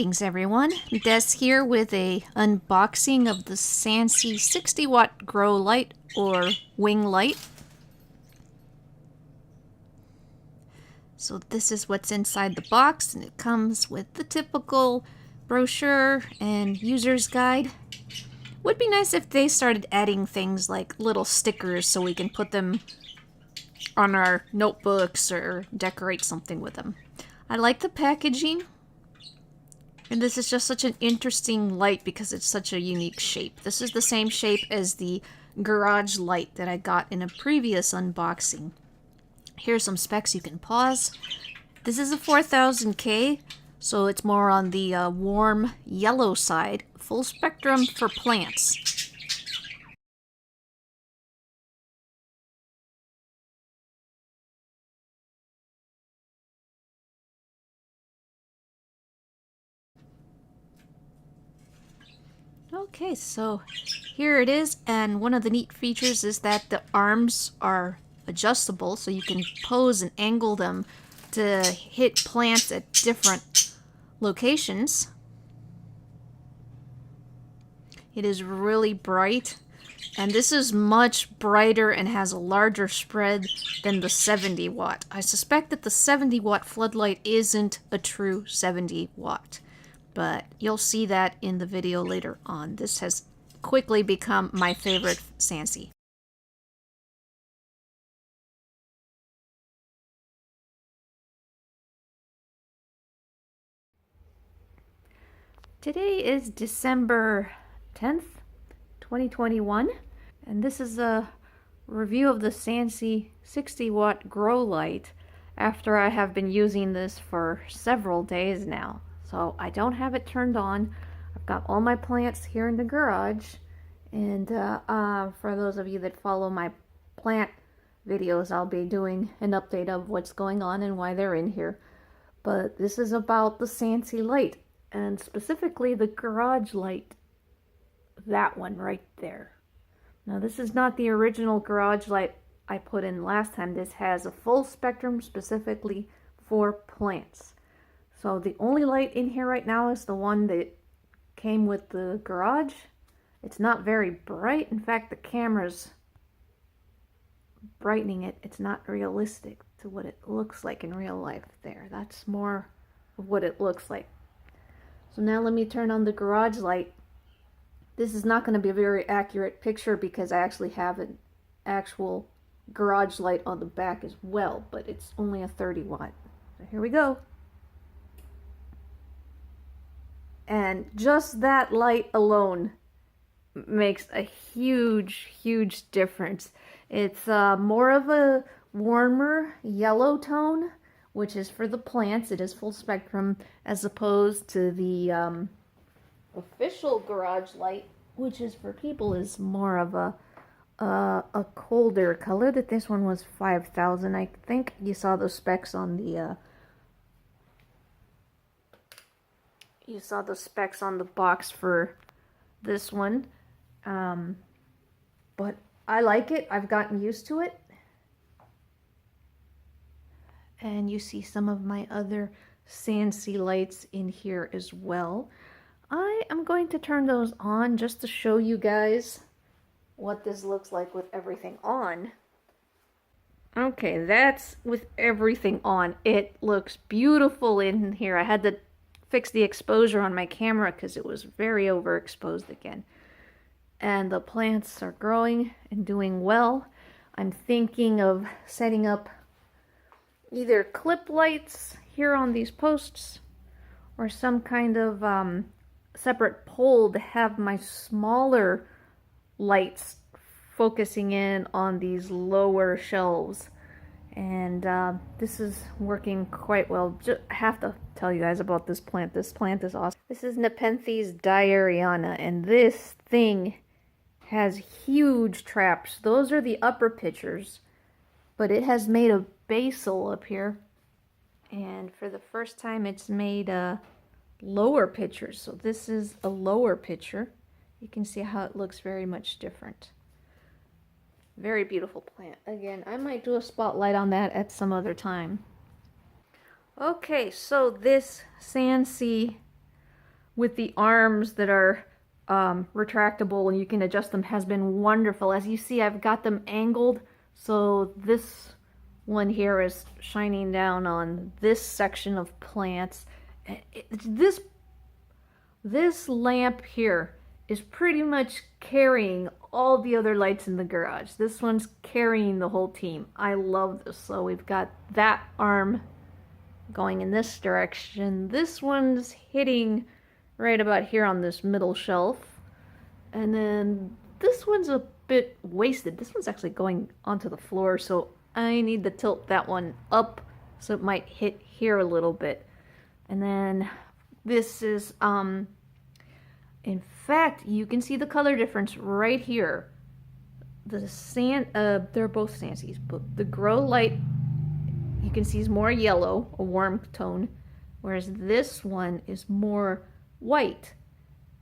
Greetings everyone, Des here with a unboxing of the Sansi 60 watt grow light or wing light. So this is what's inside the box, and it comes with the typical brochure and user's guide. Would be nice if they started adding things like little stickers so we can put them on our notebooks or decorate something with them. I like the packaging. And this is just such an interesting light because it's such a unique shape. This is the same shape as the garage light that I got in a previous unboxing. Here's some specs. You can pause. This is a 4000K, so it's more on the warm yellow side. Full spectrum for plants. Okay, so here it is, and one of the neat features is that the arms are adjustable, so you can pose and angle them to hit plants at different locations. It is really bright, and this is much brighter and has a larger spread than the 70 watt. I suspect that the 70 watt floodlight isn't a true 70 watt. But you'll see that in the video later on. This has quickly become my favorite Sansi. Today is December 10th, 2021, and this is a review of the Sansi 60 watt grow light after I have been using this for several days now. So I don't have it turned on. I've got all my plants here in the garage. And for those of you that follow my plant videos, I'll be doing an update of what's going on and why they're in here. But this is about the Sansi light, and specifically the garage light. That one right there. Now this is not the original garage light I put in last time. This has a full spectrum specifically for plants. So the only light in here right now is the one that came with the garage. It's not very bright. In fact, the camera's brightening it. It's not realistic to what it looks like in real life there. That's more of what it looks like. So now let me turn on the garage light. This is not going to be a very accurate picture because I actually have an actual garage light on the back as well, but it's only a 30 watt. So here we go. And just that light alone makes a huge difference. It's more of a warmer yellow tone, which is for the plants. It is full spectrum, as opposed to the official garage light, which is for people, is more of a colder color. That this one was 5000. I think you saw the specs on the box for this one. But I like it. I've gotten used to it. And you see some of my other Sansi lights in here as well. I am going to turn those on just to show you guys what this looks like with everything on. Okay, that's with everything on. It looks beautiful in here. I had to fix the exposure on my camera because it was very overexposed again. And the plants are growing and doing well. I'm thinking of setting up either clip lights here on these posts or some kind of separate pole to have my smaller lights focusing in on these lower shelves. And this is working quite well. I have to tell you guys about this plant. This plant is awesome. This is Nepenthes diariana, and this thing has huge traps. Those are the upper pitchers, but it has made a basil up here, and for the first time it's made a lower pitcher. So this is a lower pitcher. You can see how it looks very much different. Very beautiful plant. Again, I might do a spotlight on that at some other time. Okay, so this Sansi with the arms that are retractable and you can adjust them has been wonderful. As you see, I've got them angled, so this one here is shining down on this section of plants. This lamp here is pretty much carrying all the other lights in the garage. This one's carrying the whole team. I love this. So we've got that arm going in this direction. This one's hitting right about here on this middle shelf. And then this one's a bit wasted. This one's actually going onto the floor, so I need to tilt that one up so it might hit here a little bit. And then this is, in fact, you can see the color difference right here. They're both Sansies, but the grow light, you can see is more yellow, a warm tone, whereas this one is more white,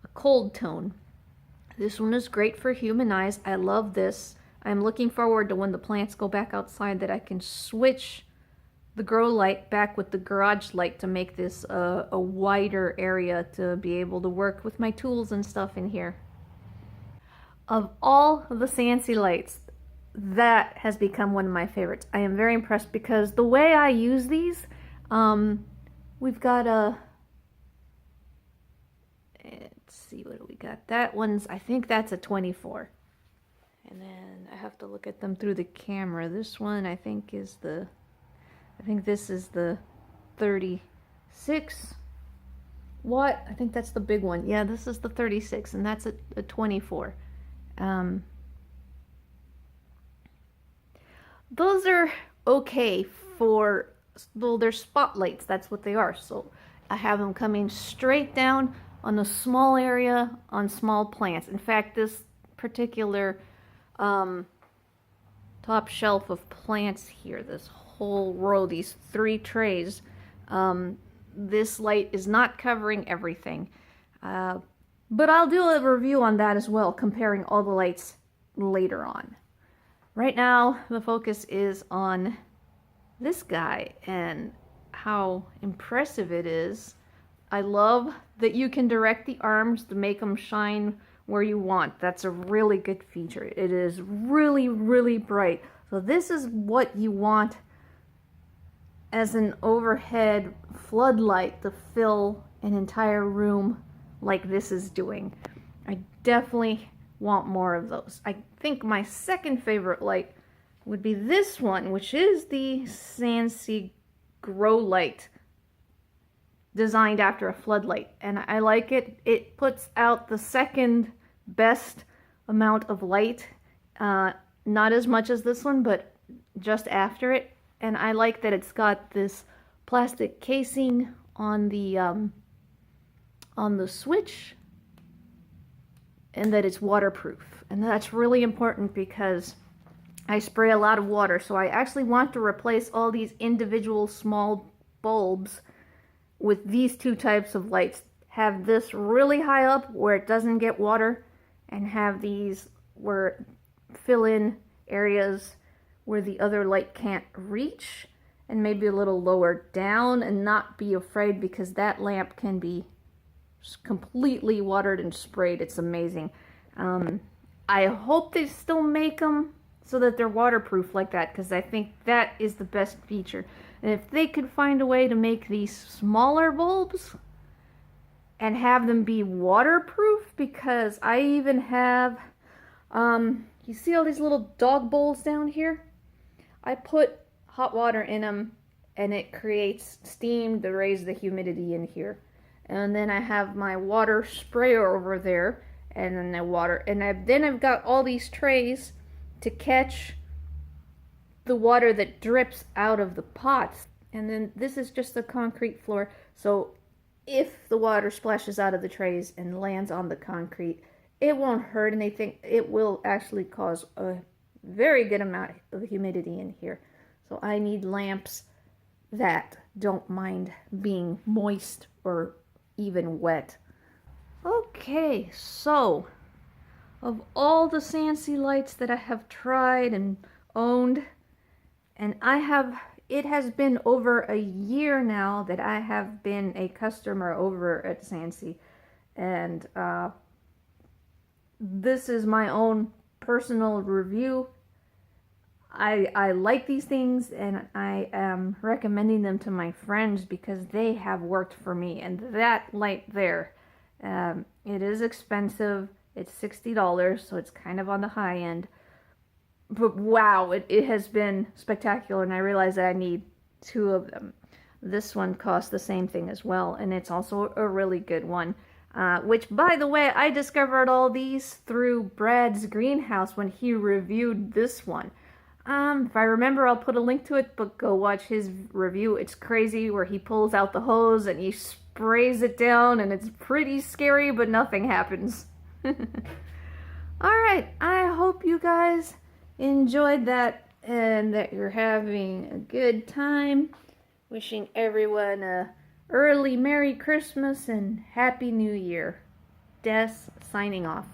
a cold tone. This one is great for human eyes. I love this. I'm looking forward to when the plants go back outside that I can switch the grow light back with the garage light to make this a wider area to be able to work with my tools and stuff in here. Of all the Sansi lights, that has become one of my favorites. I am very impressed because the way I use these, we've got a, let's see, what do we got? That one's, I think that's a 24. And then I have to look at them through the camera. This one I think is I think this is the 36 watt. I think that's the big one. Yeah, this is the 36 and that's a 24. Those are okay for, well, they're spotlights. That's what they are. So I have them coming straight down on a small area on small plants. In fact, this particular top shelf of plants here, this whole row, these 3 trays, this light is not covering everything. But I'll do a review on that as well, comparing all the lights later on. Right now, the focus is on this guy and how impressive it is. I love that you can direct the arms to make them shine where you want. That's a really good feature. It is really, really bright. So this is what you want as an overhead floodlight to fill an entire room like this is doing. I definitely want more of those. I think my second favorite light would be this one, which is the Sansi grow light designed after a floodlight, and I like it. It puts out the second best amount of light, not as much as this one, but just after it. And I like that it's got this plastic casing on the switch, and that it's waterproof. And that's really important because I spray a lot of water, so I actually want to replace all these individual small bulbs with these 2 types of lights. Have this really high up where it doesn't get water, and have these where fill in areas where the other light can't reach, and maybe a little lower down, and not be afraid because that lamp can be completely watered and sprayed. It's amazing. I hope they still make them so that they're waterproof like that, because I think that is the best feature. And if they could find a way to make these smaller bulbs and have them be waterproof, because I even have, you see all these little dog bowls down here? I put hot water in them and it creates steam to raise the humidity in here. And then I have my water sprayer over there, and then the water, and then I've got all these trays to catch the water that drips out of the pots. And then this is just a concrete floor, so if the water splashes out of the trays and lands on the concrete, it won't hurt anything. It will actually cause a very good amount of humidity in here. So I need lamps that don't mind being moist or even wet. Okay, so of all the Sansi lights that I have tried and owned, and it has been over a year now that I have been a customer over at Sansi. And this is my own personal review. I like these things, and I am recommending them to my friends because they have worked for me. And that light there, it is expensive. It's $60, so it's kind of on the high end. But wow, it has been spectacular, and I realize that I need two of them. This one costs the same thing as well, and it's also a really good one. Which, by the way, I discovered all these through Brad's greenhouse when he reviewed this one. If I remember, I'll put a link to it, but go watch his review. It's crazy where he pulls out the hose and he sprays it down, and it's pretty scary, but nothing happens. Alright, I hope you guys enjoyed that and that you're having a good time. Wishing everyone a early Merry Christmas and Happy New Year. Des signing off.